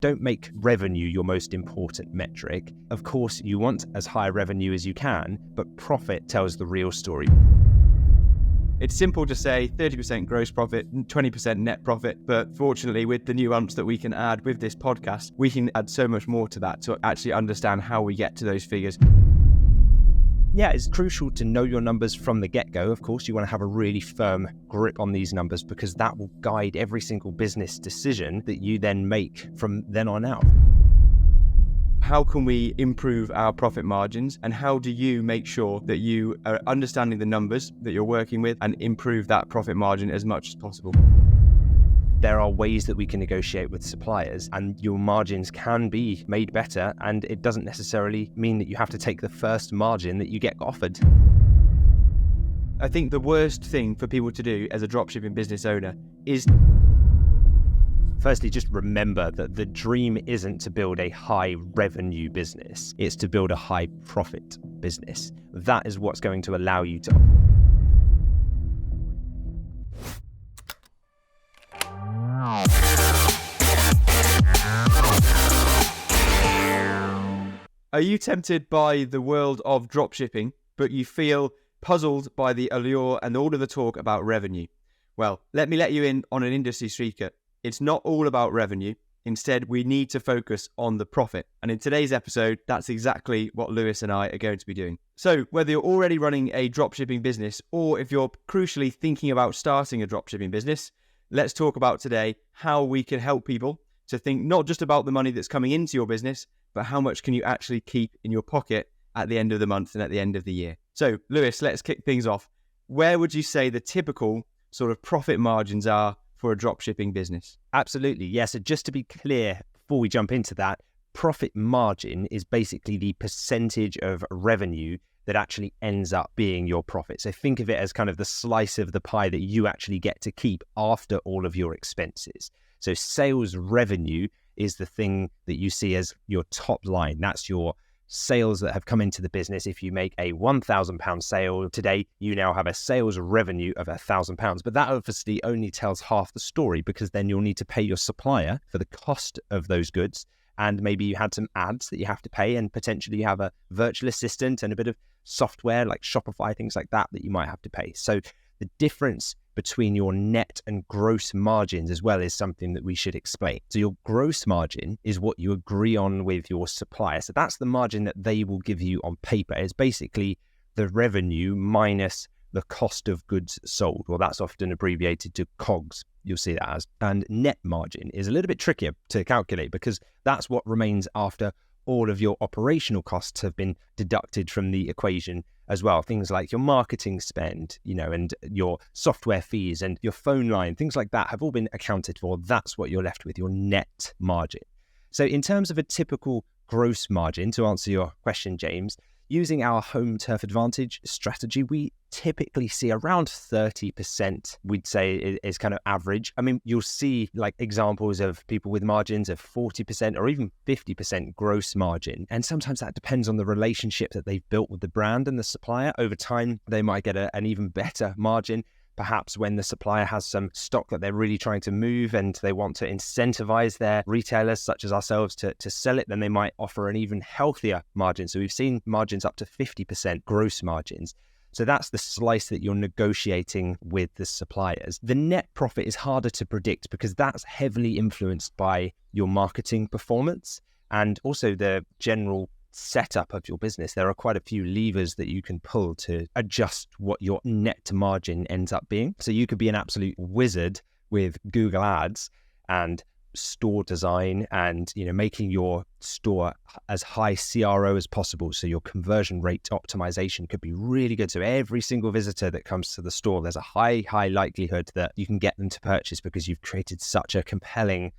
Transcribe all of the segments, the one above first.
Don't make revenue your most important metric. Of course, you want as high revenue as you can, but profit tells the real story. It's simple to say 30% gross profit, 20% net profit, but fortunately with the nuance that we can add with this podcast, we can add so much more to that to actually understand how we get to those figures. Yeah, it's crucial to know your numbers from the get-go. Of course, you want to have a really firm grip on these numbers because that will guide every single business decision that you then make from then on out. How can we improve our profit margins, and how do you make sure that you are understanding the numbers that you're working with and improve that profit margin as much as possible? There are ways that we can negotiate with suppliers and your margins can be made better, and it doesn't necessarily mean that you have to take the first margin that you get offered. I think the worst thing for people to do as a dropshipping business owner is... Firstly, just remember that the dream isn't to build a high revenue business, it's to build a high profit business. That is what's going to allow you to... Are you tempted by the world of dropshipping, but you feel puzzled by the allure and all of the talk about revenue? Well, let me let you in on an industry secret. It's not all about revenue. Instead, we need to focus on the profit. And in today's episode, that's exactly what Lewis and I are going to be doing. So whether you're already running a dropshipping business or if you're crucially thinking about starting a dropshipping business, let's talk about today how we can help people to think not just about the money that's coming into your business, but how much can you actually keep in your pocket at the end of the month and at the end of the year. So Lewis, let's kick things off. Where would you say the typical sort of profit margins are for a dropshipping business? Absolutely, yes. So just to be clear, before we jump into that, profit margin is basically the percentage of revenue that actually ends up being your profit. So think of it as kind of the slice of the pie that you actually get to keep after all of your expenses. So sales revenue is the thing that you see as your top line. That's your sales that have come into the business. If you make a £1,000 sale today, you now have a sales revenue of £1,000. But that obviously only tells half the story, because then you'll need to pay your supplier for the cost of those goods. And maybe you had some ads that you have to pay, and potentially you have a virtual assistant and a bit of software like Shopify, things like that you might have to pay. So the difference between your net and gross margins as well is something that we should explain. So your gross margin is what you agree on with your supplier. So that's the margin that they will give you on paper. It's basically the revenue minus the cost of goods sold, or that's often abbreviated to COGS. You'll see that as. And net margin is a little bit trickier to calculate because that's what remains after all of your operational costs have been deducted from the equation as well. Things like your marketing spend, and your software fees and your phone line, things like that have all been accounted for. That's what you're left with, your net margin. So in terms of a typical gross margin, to answer your question, James, using our home turf advantage strategy, we typically see around 30%, we'd say is kind of average. I mean, you'll see like examples of people with margins of 40% or even 50% gross margin. And sometimes that depends on the relationship that they've built with the brand and the supplier. Over time, they might get an even better margin. Perhaps when the supplier has some stock that they're really trying to move and they want to incentivize their retailers, such as ourselves, to sell it, then they might offer an even healthier margin. So we've seen margins up to 50% gross margins. So that's the slice that you're negotiating with the suppliers. The net profit is harder to predict because that's heavily influenced by your marketing performance and also the general setup of your business. There are quite a few levers that you can pull to adjust what your net margin ends up being. So you could be an absolute wizard with Google Ads and store design and making your store as high CRO as possible, so your conversion rate optimization could be really good. So every single visitor that comes to the store, there's a high likelihood that you can get them to purchase because you've created such a compelling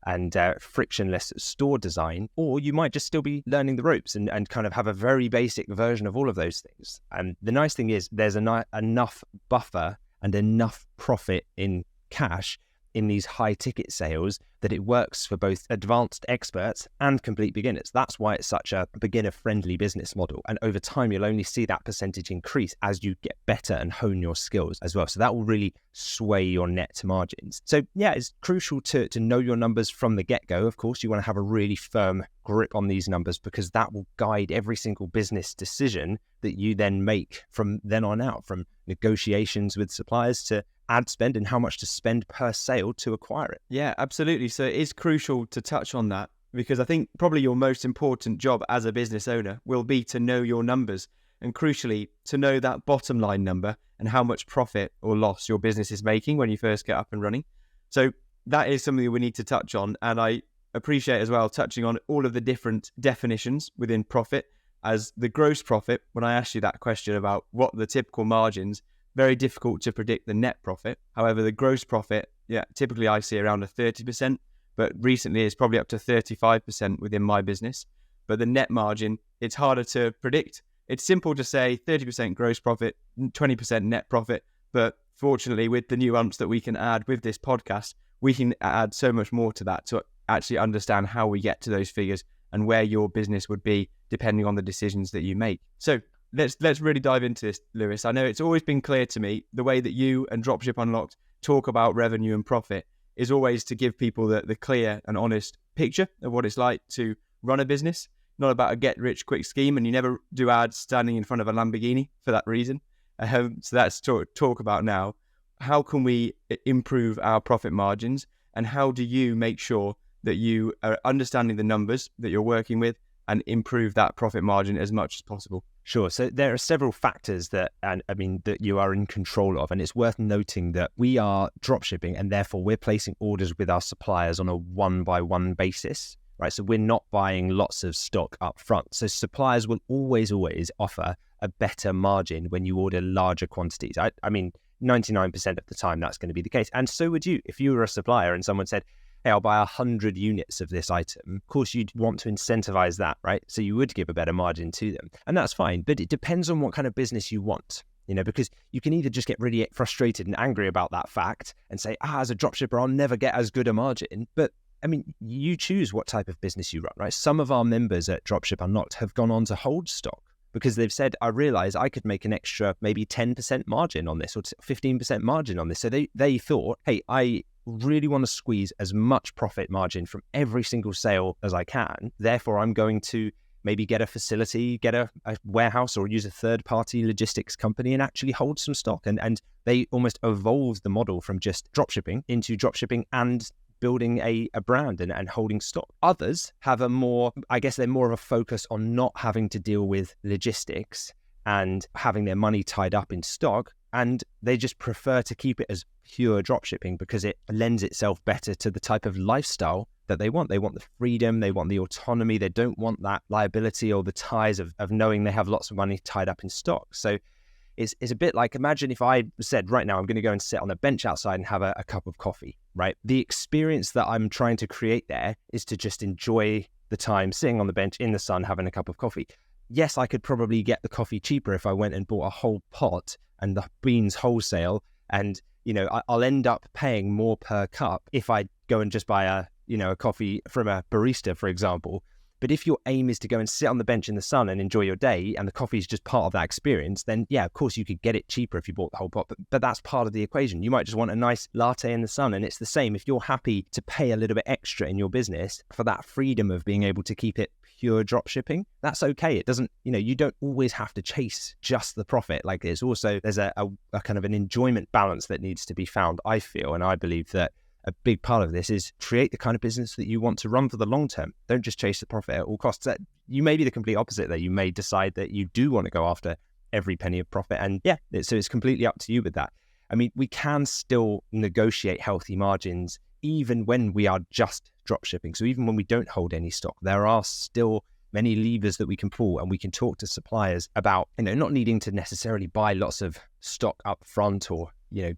and frictionless store design. Or you might just still be learning the ropes and kind of have a very basic version of all of those things. And the nice thing is there's enough buffer and enough profit in cash in these high ticket sales that it works for both advanced experts and complete beginners. That's why it's such a beginner friendly business model. And over time, you'll only see that percentage increase as you get better and hone your skills as well. So that will really sway your net margins. So yeah, it's crucial to know your numbers from the get-go. Of course, you want to have a really firm grip on these numbers because that will guide every single business decision that you then make from then on out, from negotiations with suppliers to ad spend and how much to spend per sale to acquire it. Yeah, absolutely. So it is crucial to touch on that because I think probably your most important job as a business owner will be to know your numbers and crucially to know that bottom line number and how much profit or loss your business is making when you first get up and running. So that is something we need to touch on. And I appreciate as well touching on all of the different definitions within profit. As the gross profit, when I asked you that question about what the typical margins, very difficult to predict the net profit. However, the gross profit, typically I see around a 30%, but recently it's probably up to 35% within my business. But the net margin, it's harder to predict. It's simple to say 30% gross profit, 20% net profit, but fortunately with the nuance that we can add with this podcast, we can add so much more to that to actually understand how we get to those figures and where your business would be depending on the decisions that you make. So let's really dive into this, Lewis. I know it's always been clear to me the way that you and Dropship Unlocked talk about revenue and profit is always to give people the clear and honest picture of what it's like to run a business, not about a get-rich-quick scheme, and you never do ads standing in front of a Lamborghini for that reason. So that's talk about now. How can we improve our profit margins, and how do you make sure that you are understanding the numbers that you're working with and improve that profit margin as much as possible? Sure. So there are several factors that you are in control of, and it's worth noting that we are dropshipping and therefore we're placing orders with our suppliers on a one-by-one basis, right? So we're not buying lots of stock up front. So suppliers will always offer a better margin when you order larger quantities. I mean, 99% of the time that's going to be the case. And so would you. If you were a supplier and someone said, hey, I'll buy 100 units of this item, of course you'd want to incentivize that, right? So you would give a better margin to them. And that's fine, but it depends on what kind of business you want, because you can either just get really frustrated and angry about that fact and say, as a dropshipper, I'll never get as good a margin. But I mean, you choose what type of business you run, right? Some of our members at Dropship Unlocked have gone on to hold stock because they've said, I realize I could make an extra maybe 10% margin on this or 15% margin on this. So they thought, hey, I really want to squeeze as much profit margin from every single sale as I can. Therefore, I'm going to maybe get a facility, get a warehouse or use a third-party logistics company and actually hold some stock. And they almost evolved the model from just dropshipping into dropshipping and building a brand and holding stock. Others have they're more of a focus on not having to deal with logistics and having their money tied up in stock. And they just prefer to keep it as pure dropshipping because it lends itself better to the type of lifestyle that they want. They want the freedom, they want the autonomy, they don't want that liability or the ties of knowing they have lots of money tied up in stock. So it's a bit like, imagine if I said right now, I'm going to go and sit on a bench outside and have a cup of coffee, right? The experience that I'm trying to create there is to just enjoy the time sitting on the bench in the sun, having a cup of coffee. Yes, I could probably get the coffee cheaper if I went and bought a whole pot and the beans wholesale. And, I'll end up paying more per cup if I go and just buy a coffee from a barista, for example. But if your aim is to go and sit on the bench in the sun and enjoy your day and the coffee is just part of that experience, then yeah, of course you could get it cheaper if you bought the whole pot, but that's part of the equation. You might just want a nice latte in the sun, and it's the same. If you're happy to pay a little bit extra in your business for that freedom of being able to keep it pure dropshipping, that's okay. It doesn't, you don't always have to chase just the profit. Like there's a kind of an enjoyment balance that needs to be found, I feel, and I believe that a big part of this is create the kind of business that you want to run for the long term. Don't just chase the profit at all costs. You may be the complete opposite there. You may decide that you do want to go after every penny of profit. And yeah, so it's completely up to you with that. I mean, we can still negotiate healthy margins even when we are just drop shipping. So even when we don't hold any stock, there are still many levers that we can pull, and we can talk to suppliers about, not needing to necessarily buy lots of stock up front or,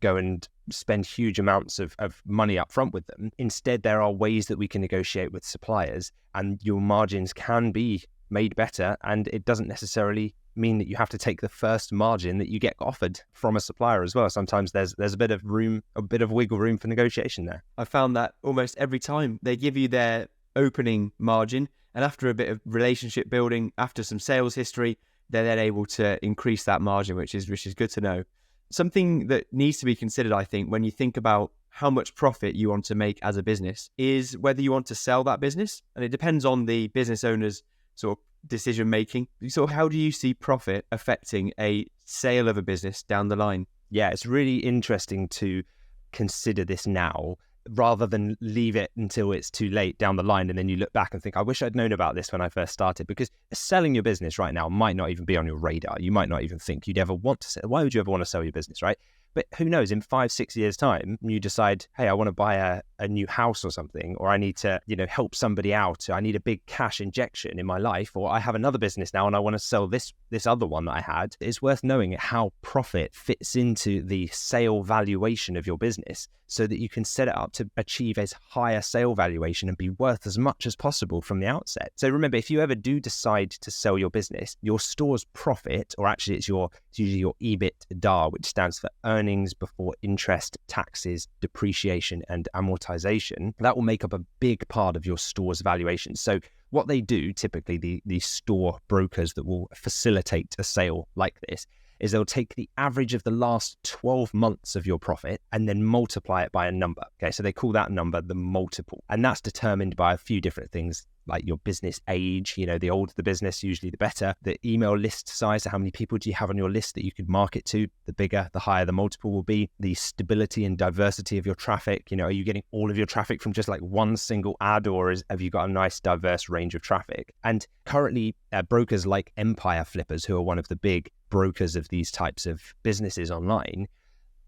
go and spend huge amounts of money up front with them. Instead, there are ways that we can negotiate with suppliers and your margins can be made better, and it doesn't necessarily mean that you have to take the first margin that you get offered from a supplier as well. Sometimes there's a bit of wiggle room for negotiation there. I found that almost every time they give you their opening margin, and after a bit of relationship building, after some sales history, they're then able to increase that margin, which is good to know. Something that needs to be considered, I think, when you think about how much profit you want to make as a business is whether you want to sell that business. And it depends on the business owner's sort of decision making. So how do you see profit affecting a sale of a business down the line? Yeah, it's really interesting to consider this now rather than leave it until it's too late down the line and then you look back and think, I wish I'd known about this when I first started, because selling your business right now might not even be on your radar. You might not even think you'd ever want to sell. Why would you ever want to sell your business, right? But who knows, in 5-6 years' time, you decide, hey, I want to buy a new house or something, or I need to, help somebody out. I need a big cash injection in my life, or I have another business now and I want to sell this other one that I had. It's worth knowing how profit fits into the sale valuation of your business so that you can set it up to achieve a higher sale valuation and be worth as much as possible from the outset. So remember, if you ever do decide to sell your business, your store's profit, or actually it's usually your EBITDA, which stands for earnings before interest, taxes, depreciation, and amortization, that will make up a big part of your store's valuation. So what they do, typically the store brokers that will facilitate a sale like this, is they'll take the average of the last 12 months of your profit and then multiply it by a number. Okay, so they call that number the multiple. And that's determined by a few different things, like your business age. The older the business, usually the better. The email list size, so how many people do you have on your list that you could market to? The bigger, the higher the multiple will be. The stability and diversity of your traffic. Are you getting all of your traffic from just like one single ad, or have you got a nice diverse range of traffic? And currently, brokers like Empire Flippers, who are one of the big brokers of these types of businesses online,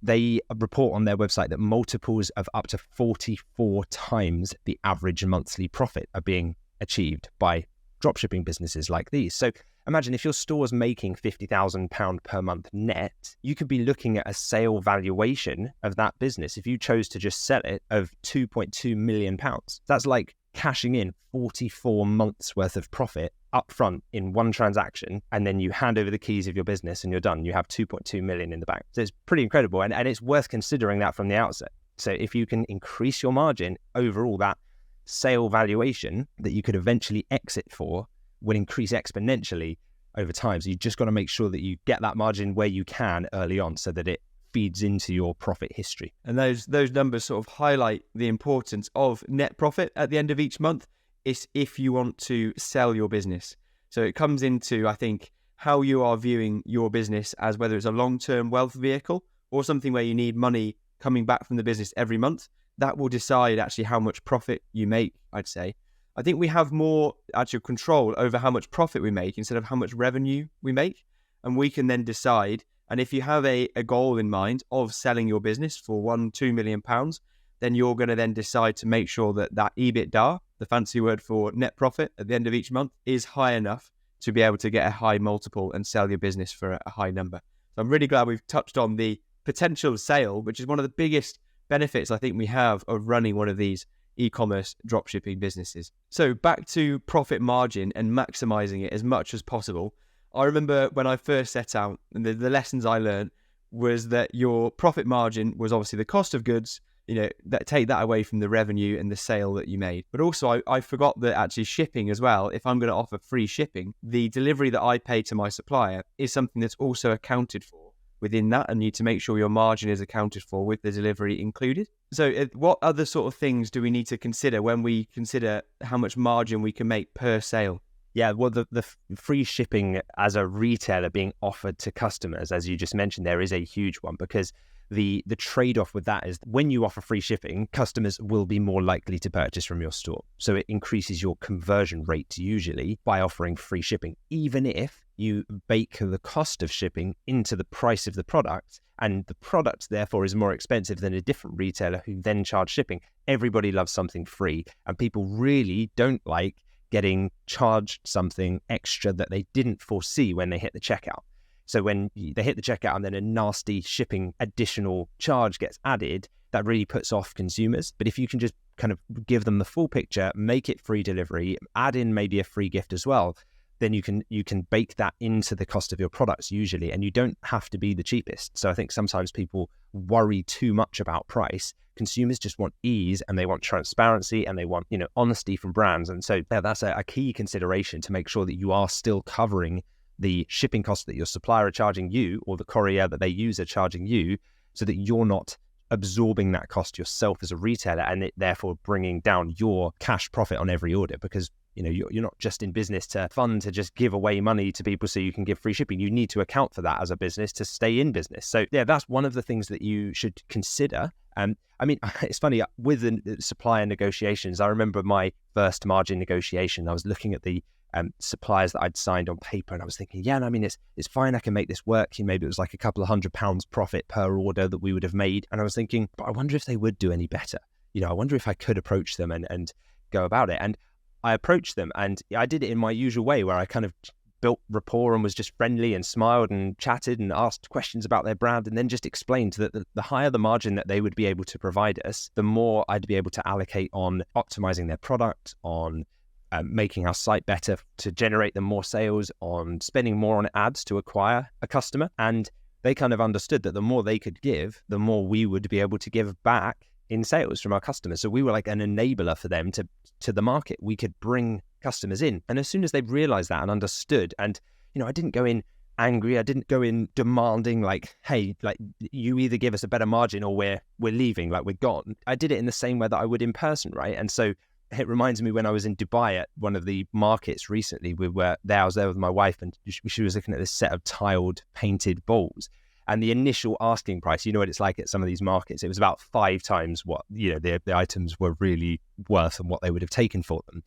they report on their website that multiples of up to 44 times the average monthly profit are being achieved by dropshipping businesses like these. So imagine if your store's making £50,000 per month net, you could be looking at a sale valuation of that business, if you chose to just sell it, of £2.2 million. That's like cashing in 44 months worth of profit up front in one transaction, and then you hand over the keys of your business and you're done. You have 2.2 million in the bank. So it's pretty incredible, and it's worth considering that from the outset. So if you can increase your margin overall, that sale valuation that you could eventually exit for will increase exponentially over time. So you just got to make sure that you get that margin where you can early on so that it feeds into your profit history. And those numbers sort of highlight the importance of net profit at the end of each month. It's if you want to sell your business. So it comes into, I think, how you are viewing your business as whether it's a long-term wealth vehicle or something where you need money coming back from the business every month. That will decide actually how much profit you make, I'd say. I think we have more actual control over how much profit we make instead of how much revenue we make. And we can then decide. And if you have a goal in mind of selling your business for £1-2 million, then you're going to then decide to make sure that EBITDA, the fancy word for net profit at the end of each month, is high enough to be able to get a high multiple and sell your business for a high number. So I'm really glad we've touched on the potential sale, which is one of the biggest benefits I think we have of running one of these e-commerce dropshipping businesses. So back to profit margin and maximizing it as much as possible. I remember when I first set out, and the lessons I learned was that your profit margin was obviously the cost of goods, that take that away from the revenue and the sale that you made. But also I forgot that actually shipping as well, if I'm going to offer free shipping, the delivery that I pay to my supplier is something that's also accounted for within that, and you need to make sure your margin is accounted for with the delivery included. So what other sort of things do we need to consider when we consider how much margin we can make per sale? Yeah, well, the free shipping as a retailer being offered to customers, as you just mentioned, there is a huge one, because the trade-off with that is when you offer free shipping, customers will be more likely to purchase from your store. So it increases your conversion rate usually by offering free shipping, even if you bake the cost of shipping into the price of the product, and the product therefore is more expensive than a different retailer who then charge shipping. Everybody loves something free, and people really don't like getting charged something extra that they didn't foresee when they hit the checkout. So when they hit the checkout and then a nasty shipping additional charge gets added, that really puts off consumers. But if you can just kind of give them the full picture, make it free delivery, add in maybe a free gift as well, then you can bake that into the cost of your products usually, and you don't have to be the cheapest. So I think sometimes people worry too much about price. Consumers just want ease, and they want transparency, and they want, honesty from brands. And so that's a key consideration, to make sure that you are still covering the shipping costs that your supplier are charging you, or the courier that they use are charging you, so that you're not absorbing that cost yourself as a retailer, and it therefore bringing down your cash profit on every order. Because you're not just in business to just give away money to people so you can give free shipping. You need to account for that as a business to stay in business. So that's one of the things that you should consider. It's funny, with the supplier negotiations, I remember my first margin negotiation, I was looking at the suppliers that I'd signed on paper, and I was thinking, it's fine, I can make this work. Maybe it was like a couple of £100 profit per order that we would have made. And I was thinking, but I wonder if they would do any better. I wonder if I could approach them and go about it. And I approached them, and I did it in my usual way, where I kind of built rapport and was just friendly and smiled and chatted and asked questions about their brand, and then just explained that the higher the margin that they would be able to provide us, the more I'd be able to allocate on optimizing their product, on making our site better to generate them more sales, on spending more on ads to acquire a customer. And they kind of understood that the more they could give, the more we would be able to give back in sales from our customers. So we were like an enabler for them to the market. We could bring customers in. And as soon as they realized that and understood, and I didn't go in angry, I didn't go in demanding like, hey, like, you either give us a better margin or we're leaving, like, we're gone. I did it in the same way that I would in person, right? And so it reminds me, when I was in Dubai at one of the markets recently, I was there with my wife, and she was looking at this set of tiled painted bowls. And the initial asking price, what it's like at some of these markets, it was about 5 times what the items were really worth and what they would have taken for them.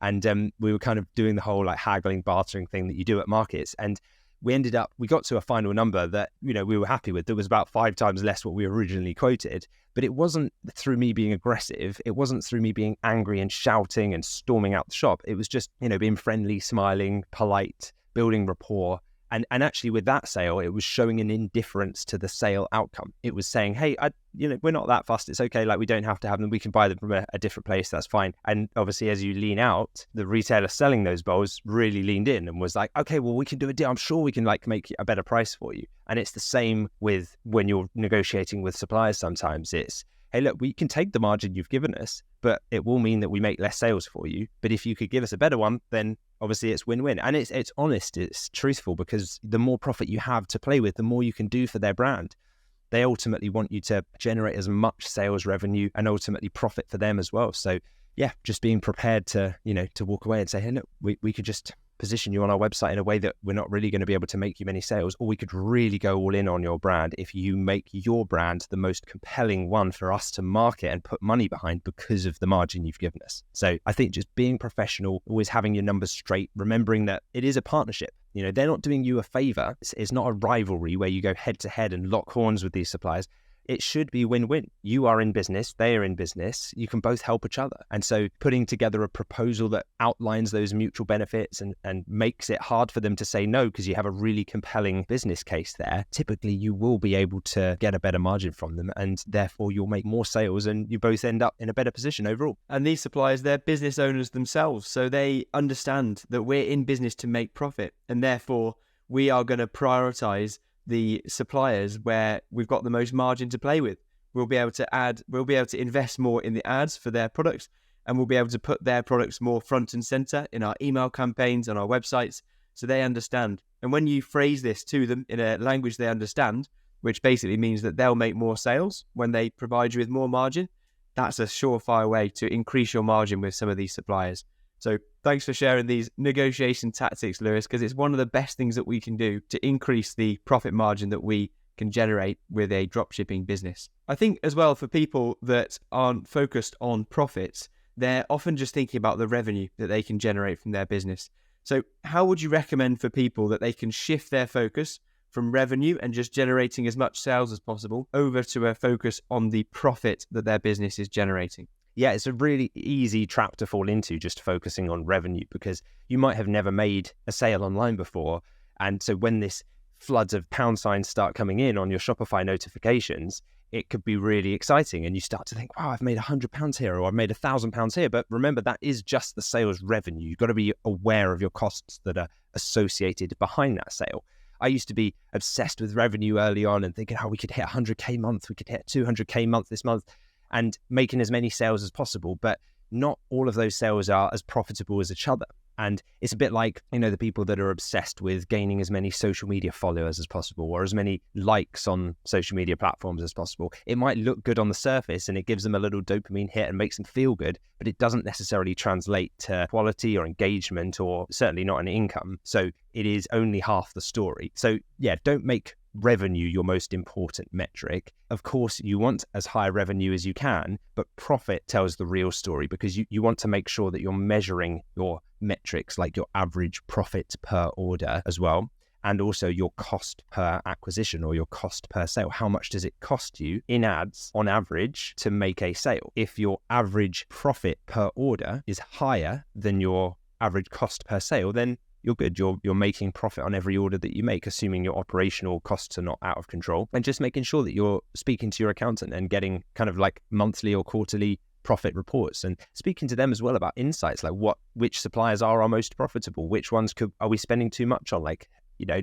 And we were kind of doing the whole like haggling, bartering thing that you do at markets. And we got to a final number that we were happy with. That was about 5 times less what we originally quoted. But it wasn't through me being aggressive. It wasn't through me being angry and shouting and storming out the shop. It was just being friendly, smiling, polite, building rapport. And actually, with that sale, it was showing an indifference to the sale outcome. It was saying, hey, we're not that fussed. It's okay. Like, we don't have to have them. We can buy them from a different place. That's fine. And obviously, as you lean out, the retailer selling those bowls really leaned in and was like, okay, well, we can do a deal. I'm sure we can like make a better price for you. And it's the same with when you're negotiating with suppliers. Sometimes it's, hey, look, we can take the margin you've given us, but it will mean that we make less sales for you. But if you could give us a better one, then obviously it's win-win. And it's honest, it's truthful, because the more profit you have to play with, the more you can do for their brand. They ultimately want you to generate as much sales revenue and ultimately profit for them as well. So just being prepared to walk away and say, hey, look, we could just position you on our website in a way that we're not really going to be able to make you many sales, or we could really go all in on your brand if you make your brand the most compelling one for us to market and put money behind because of the margin you've given us. So I think just being professional, always having your numbers straight, remembering that it is a partnership. They're not doing you a favor. It's not a rivalry where you go head to head and lock horns with these suppliers. It should be win-win. You are in business, they are in business, you can both help each other. And so putting together a proposal that outlines those mutual benefits and makes it hard for them to say no, because you have a really compelling business case there, typically you will be able to get a better margin from them, and therefore you'll make more sales and you both end up in a better position overall. And these suppliers, they're business owners themselves, so they understand that we're in business to make profit, and therefore we are going to prioritize the suppliers where we've got the most margin to play with. We'll be able to invest more in the ads for their products, and we'll be able to put their products more front and center in our email campaigns, on our websites, so they understand. And when you phrase this to them in a language they understand, which basically means that they'll make more sales when they provide you with more margin, that's a surefire way to increase your margin with some of these suppliers. So thanks for sharing these negotiation tactics, Lewis, because it's one of the best things that we can do to increase the profit margin that we can generate with a dropshipping business. I think as well, for people that aren't focused on profits, they're often just thinking about the revenue that they can generate from their business. So how would you recommend for people that they can shift their focus from revenue and just generating as much sales as possible over to a focus on the profit that their business is generating? Yeah, it's a really easy trap to fall into, just focusing on revenue, because you might have never made a sale online before. And so when this floods of pound signs start coming in on your Shopify notifications, it could be really exciting. And you start to think, wow, I've made £100 here, or I've made £1,000 here. But remember, that is just the sales revenue. You've got to be aware of your costs that are associated behind that sale. I used to be obsessed with revenue early on and thinking, we could hit 100K month, we could hit 200K month this month, and making as many sales as possible. But not all of those sales are as profitable as each other. And it's a bit like, the people that are obsessed with gaining as many social media followers as possible, or as many likes on social media platforms as possible. It might look good on the surface and it gives them a little dopamine hit and makes them feel good, but it doesn't necessarily translate to quality or engagement, or certainly not an income. So it is only half the story. So yeah, don't make revenue your most important metric. Of course, you want as high revenue as you can, but profit tells the real story, because you want to make sure that you're measuring your metrics, like your average profit per order as well, and also your cost per acquisition or your cost per sale. How much does it cost you in ads on average to make a sale? If your average profit per order is higher than your average cost per sale, then you're good. You're making profit on every order that you make, assuming your operational costs are not out of control, and just making sure that you're speaking to your accountant and getting kind of like monthly or quarterly profit reports, and speaking to them as well about insights, like which suppliers are our most profitable, which ones are we spending too much on, like,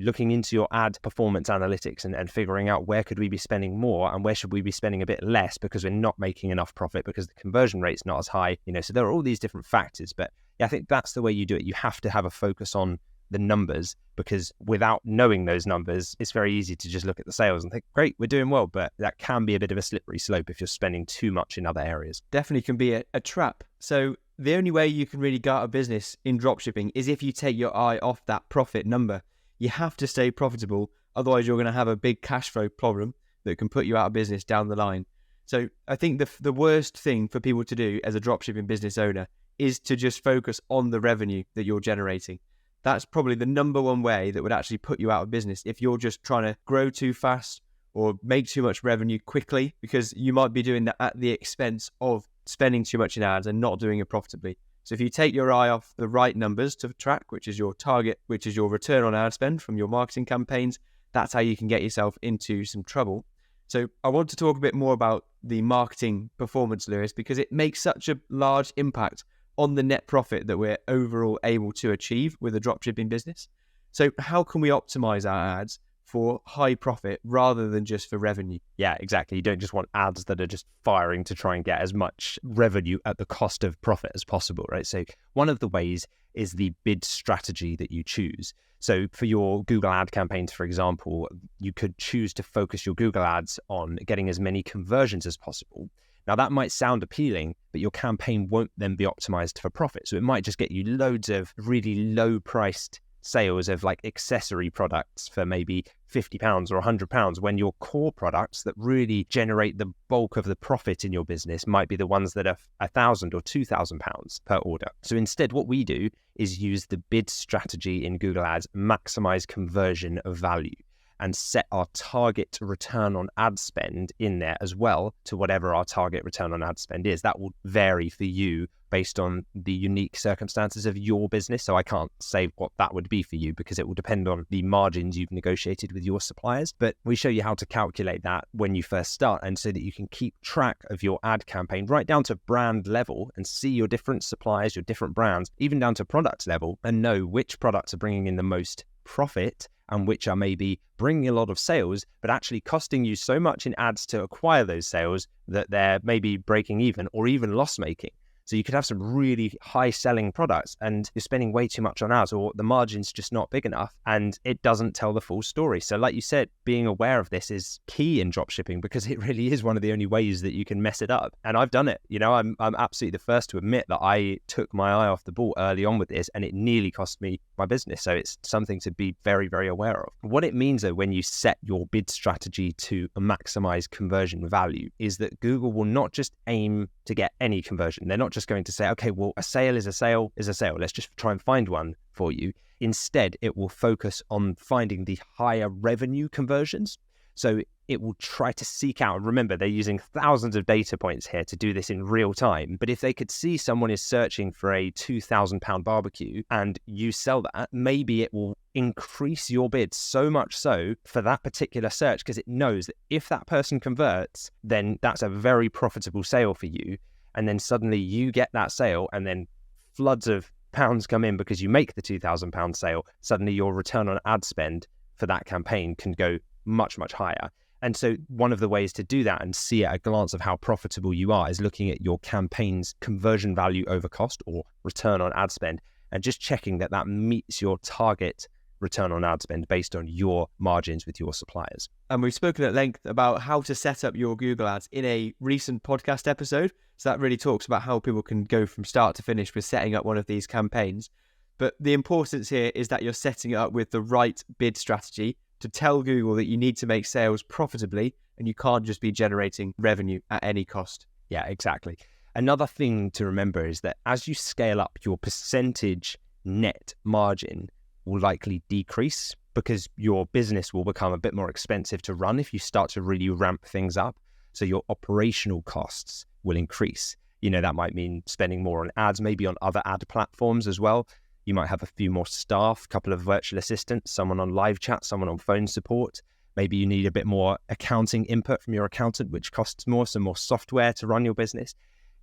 looking into your ad performance analytics and figuring out where could we be spending more and where should we be spending a bit less because we're not making enough profit because the conversion rate's not as high, so there are all these different factors. But yeah, I think that's the way you do it. You have to have a focus on the numbers, because without knowing those numbers, it's very easy to just look at the sales and think, great, we're doing well, but that can be a bit of a slippery slope if you're spending too much in other areas. Definitely can be a trap. So the only way you can really go out of business in dropshipping is if you take your eye off that profit number. You have to stay profitable, otherwise you're going to have a big cash flow problem that can put you out of business down the line. So I think the worst thing for people to do as a dropshipping business owner is to just focus on the revenue that you're generating. That's probably the number one way that would actually put you out of business if you're just trying to grow too fast or make too much revenue quickly, because you might be doing that at the expense of spending too much in ads and not doing it profitably. So if you take your eye off the right numbers to track, which is your target, which is your return on ad spend from your marketing campaigns, that's how you can get yourself into some trouble. So I want to talk a bit more about the marketing performance, Lewis, because it makes such a large impact on the net profit that we're overall able to achieve with a dropshipping business. So how can we optimize our ads for high profit rather than just for revenue? Yeah, exactly. You don't just want ads that are just firing to try and get as much revenue at the cost of profit as possible, right? So one of the ways is the bid strategy that you choose. So for your Google ad campaigns, for example, you could choose to focus your Google ads on getting as many conversions as possible. Now, that might sound appealing, but your campaign won't then be optimized for profit. So it might just get you loads of really low-priced sales of like accessory products for maybe £50 or £100, when your core products that really generate the bulk of the profit in your business might be the ones that are £1,000 or £2,000 per order. So instead, what we do is use the bid strategy in Google Ads, maximize conversion of value, and set our target return on ad spend in there as well to whatever our target return on ad spend is. That will vary for you based on the unique circumstances of your business. So I can't say what that would be for you because it will depend on the margins you've negotiated with your suppliers. But we show you how to calculate that when you first start, and so that you can keep track of your ad campaign right down to brand level and see your different suppliers, your different brands, even down to product level, and know which products are bringing in the most profit and which are maybe bringing a lot of sales, but actually costing you so much in ads to acquire those sales that they're maybe breaking even or even loss-making. So you could have some really high-selling products and you're spending way too much on ads, or the margin's just not big enough and it doesn't tell the full story. So like you said, being aware of this is key in dropshipping, because it really is one of the only ways that you can mess it up. And I've done it. You know, I'm absolutely the first to admit that I took my eye off the ball early on with this, and it nearly cost me my business. So it's something to be very, very aware of. What it means though, when you set your bid strategy to maximize conversion value, is that Google will not just aim to get any conversion. They're not just going to say, okay, well, a sale is a sale is a sale. Let's just try and find one for you. Instead, it will focus on finding the higher revenue conversions. So it will try to seek out, and remember, they're using thousands of data points here to do this in real time. But if they could see someone is searching for a £2,000 barbecue and you sell that, maybe it will increase your bid so much so for that particular search, because it knows that if that person converts, then that's a very profitable sale for you. And then suddenly you get that sale, and then floods of pounds come in because you make the £2,000 sale. Suddenly your return on ad spend for that campaign can go much, much higher. And so one of the ways to do that and see at a glance of how profitable you are is looking at your campaign's conversion value over cost, or return on ad spend, and just checking that that meets your target return on ad spend based on your margins with your suppliers. And we've spoken at length about how to set up your Google ads in a recent podcast episode. So that really talks about how people can go from start to finish with setting up one of these campaigns. But the importance here is that you're setting it up with the right bid strategy to tell Google that you need to make sales profitably, and you can't just be generating revenue at any cost. Yeah, exactly. Another thing to remember is that as you scale up, your percentage net margin will likely decrease, because your business will become a bit more expensive to run if you start to really ramp things up. So your operational costs will increase. That might mean spending more on ads, maybe on other ad platforms as well. You might have a few more staff, a couple of virtual assistants, someone on live chat, someone on phone support. Maybe you need a bit more accounting input from your accountant, which costs more, some more software to run your business.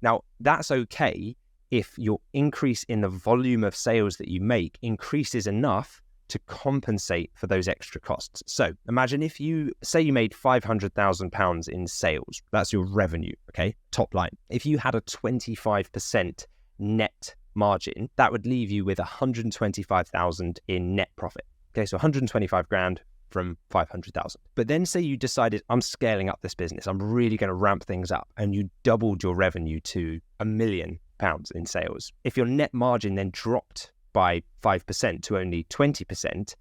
Now, that's okay if your increase in the volume of sales that you make increases enough to compensate for those extra costs. So imagine if you say you made £500,000 in sales, that's your revenue, okay, top line. If you had a 25% net margin, that would leave you with 125,000 in net profit. Okay, so 125 grand from 500,000. But then say you decided, I'm scaling up this business, I'm really going to ramp things up, and you doubled your revenue to £1 million in sales. If your net margin then dropped by 5% to only 20%,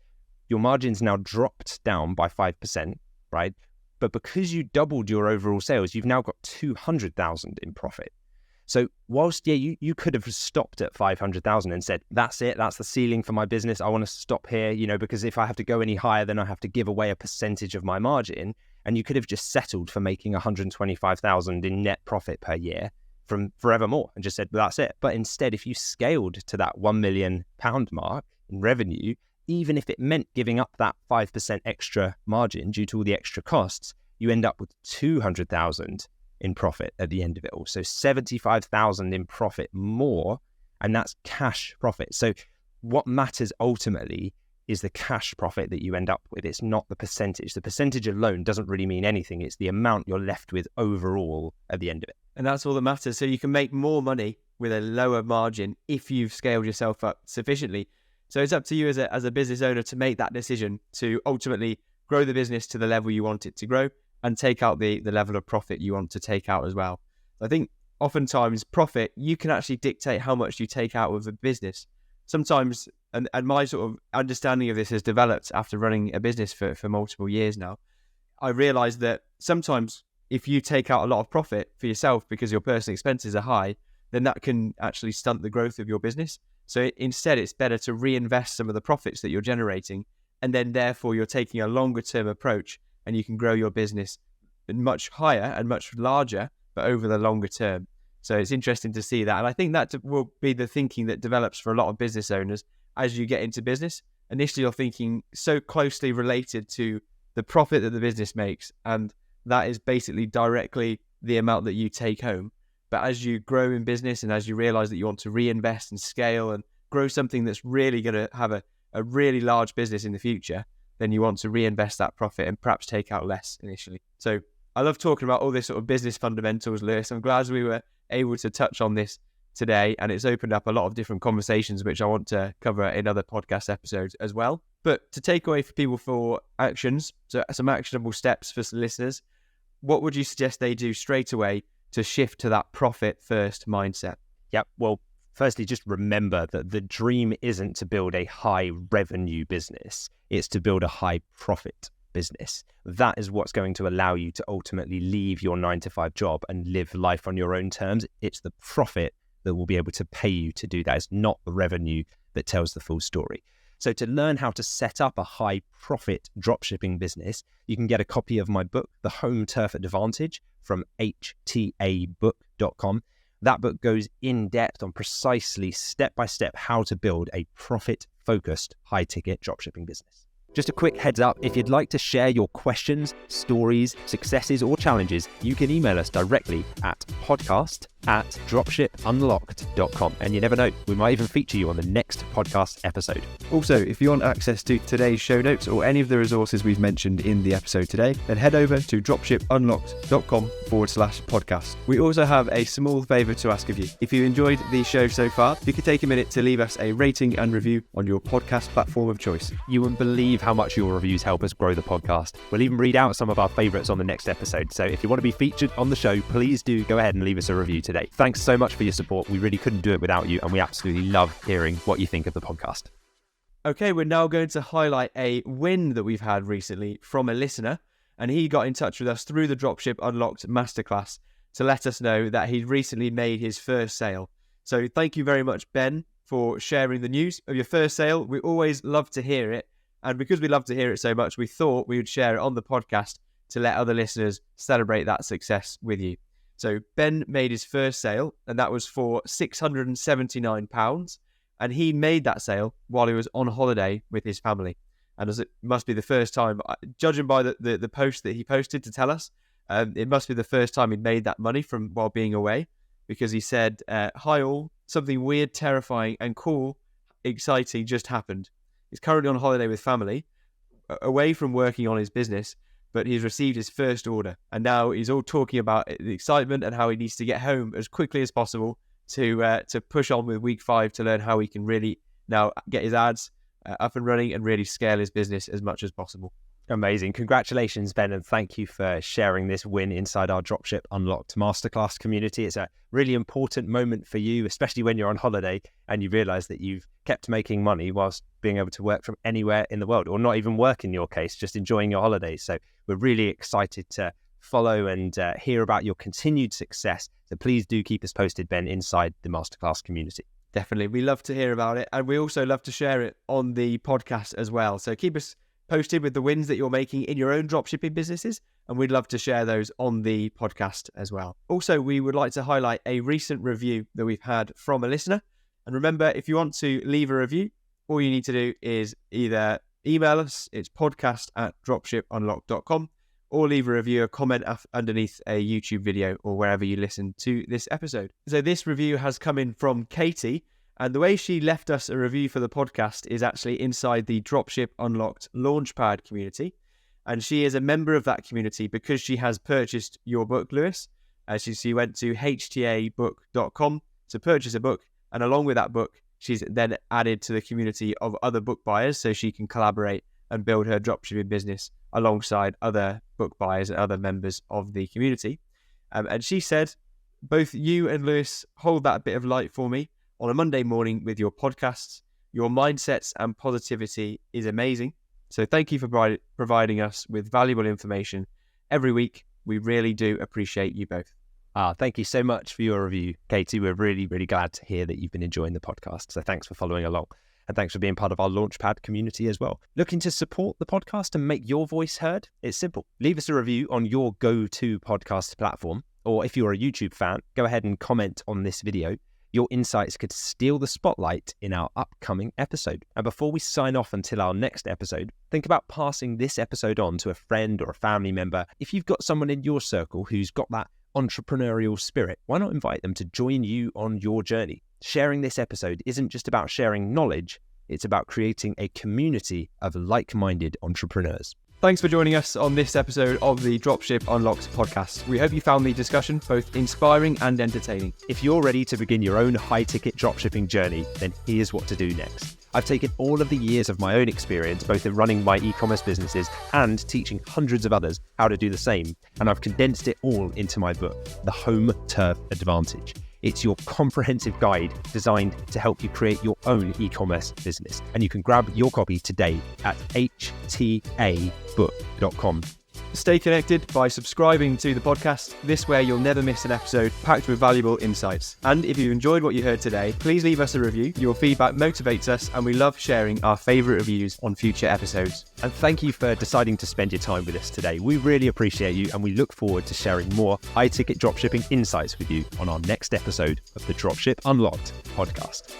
your margin's now dropped down by 5%, right? But because you doubled your overall sales, you've now got 200,000 in profit. So whilst, you could have stopped at 500,000 and said, that's it, that's the ceiling for my business, I want to stop here, because if I have to go any higher, then I have to give away a percentage of my margin. And you could have just settled for making 125,000 in net profit per year from forevermore and just said, well, that's it. But instead, if you scaled to that £1 million mark in revenue, even if it meant giving up that 5% extra margin due to all the extra costs, you end up with 200,000 in profit at the end of it all. So 75,000 in profit more, and that's cash profit. So what matters ultimately is the cash profit that you end up with. It's not the percentage. The percentage alone doesn't really mean anything. It's the amount you're left with overall at the end of it. And that's all that matters. So you can make more money with a lower margin if you've scaled yourself up sufficiently. So it's up to you as a business owner to make that decision to ultimately grow the business to the level you want it to grow and take out the level of profit you want to take out as well. I think oftentimes profit, you can actually dictate how much you take out of a business. Sometimes, and my sort of understanding of this has developed after running a business for multiple years now, I realized that sometimes if you take out a lot of profit for yourself because your personal expenses are high, then that can actually stunt the growth of your business. So instead, it's better to reinvest some of the profits that you're generating, and then therefore you're taking a longer term approach, and you can grow your business much higher and much larger, but over the longer term. So it's interesting to see that. And I think that will be the thinking that develops for a lot of business owners as you get into business. Initially, you're thinking so closely related to the profit that the business makes, and that is basically directly the amount that you take home. But as you grow in business and as you realize that you want to reinvest and scale and grow something that's really going to have a really large business in the future, then you want to reinvest that profit and perhaps take out less initially. So I love talking about all this sort of business fundamentals, Lewis. I'm glad we were able to touch on this today, and it's opened up a lot of different conversations, which I want to cover in other podcast episodes as well. But to take away for people for actions, so some actionable steps for listeners, what would you suggest they do straight away to shift to that profit first mindset? Yeah, well, firstly, just remember that the dream isn't to build a high revenue business. It's to build a high profit business. That is what's going to allow you to ultimately leave your 9-to-5 job and live life on your own terms. It's the profit that will be able to pay you to do that. It's not the revenue that tells the full story. So to learn how to set up a high profit dropshipping business, you can get a copy of my book, The Home Turf Advantage, from htabook.com. That book goes in depth on precisely step-by-step how to build a profit-focused high-ticket dropshipping business. Just a quick heads up, if you'd like to share your questions, stories, successes, or challenges, you can email us directly at podcast@dropshipunlocked.com. And you never know, we might even feature you on the next podcast episode. Also, if you want access to today's show notes or any of the resources we've mentioned in the episode today, then head over to dropshipunlocked.com/podcast. We also have a small favour to ask of you. If you enjoyed the show so far, you could take a minute to leave us a rating and review on your podcast platform of choice. You wouldn't believe how much your reviews help us grow the podcast. We'll even read out some of our favourites on the next episode. So if you want to be featured on the show, please do go ahead and leave us a review today. Thanks so much for your support. We really couldn't do it without you, and we absolutely love hearing what you think of the podcast. Okay, we're now going to highlight a win that we've had recently from a listener, and he got in touch with us through the Dropship Unlocked Masterclass to let us know that he'd recently made his first sale. So thank you very much, Ben, for sharing the news of your first sale. We always love to hear it, and because we love to hear it so much, we thought we would share it on the podcast to let other listeners celebrate that success with you. So Ben made his first sale, and that was for £679, and he made that sale while he was on holiday with his family. And as it must be the first time, judging by the post that he posted to tell us, it must be the first time he'd made that money from while being away, because he said, "Hi all, something weird, terrifying, and cool, exciting just happened. He's currently on holiday with family, away from working on his business, but he's received his first order, and now he's all talking about the excitement and how he needs to get home as quickly as possible to push on with week 5 to learn how he can really now get his ads up and running and really scale his business as much as possible." Amazing. Congratulations, Ben, and thank you for sharing this win inside our Dropship Unlocked Masterclass community. It's a really important moment for you, especially when you're on holiday and you realize that you've kept making money whilst being able to work from anywhere in the world, or not even work in your case, just enjoying your holidays. So we're really excited to follow and hear about your continued success. So please do keep us posted, Ben, inside the Masterclass community. Definitely. We love to hear about it, and we also love to share it on the podcast as well. So keep us posted with the wins that you're making in your own dropshipping businesses, and we'd love to share those on the podcast as well. Also, we would like to highlight a recent review that we've had from a listener. And remember, if you want to leave a review, all you need to do is either email us, it's podcast@dropshipunlocked.com, or leave a review, a comment underneath a YouTube video or wherever you listen to this episode. So this review has come in from Katie, and the way she left us a review for the podcast is actually inside the Dropship Unlocked Launchpad community. And she is a member of that community because she has purchased your book, Lewis. She went to htabook.com to purchase a book. And along with that book, she's then added to the community of other book buyers so she can collaborate and build her dropshipping business alongside other book buyers and other members of the community. And she said, "Both you and Lewis hold that bit of light for me on a Monday morning with your podcasts. Your mindsets and positivity is amazing. So thank you for providing us with valuable information every week. We really do appreciate you both." Thank you so much for your review, Katie. We're really, really glad to hear that you've been enjoying the podcast. So thanks for following along. And thanks for being part of our Launchpad community as well. Looking to support the podcast and make your voice heard? It's simple. Leave us a review on your go-to podcast platform. Or if you're a YouTube fan, go ahead and comment on this video. Your insights could steal the spotlight in our upcoming episode. And before we sign off until our next episode, think about passing this episode on to a friend or a family member. If you've got someone in your circle who's got that entrepreneurial spirit, why not invite them to join you on your journey? Sharing this episode isn't just about sharing knowledge, it's about creating a community of like-minded entrepreneurs. Thanks for joining us on this episode of the Dropship Unlocked podcast. We hope you found the discussion both inspiring and entertaining. If you're ready to begin your own high-ticket dropshipping journey, then here's what to do next. I've taken all of the years of my own experience, both in running my e-commerce businesses and teaching hundreds of others how to do the same, and I've condensed it all into my book, The Home Turf Advantage. It's your comprehensive guide designed to help you create your own e-commerce business. And you can grab your copy today at htabook.com. Stay connected by subscribing to the podcast. This way you'll never miss an episode packed with valuable insights. And if you enjoyed what you heard today, please leave us a review. Your feedback motivates us, and we love sharing our favourite reviews on future episodes. And thank you for deciding to spend your time with us today. We really appreciate you, and we look forward to sharing more high-ticket dropshipping insights with you on our next episode of the Dropship Unlocked podcast.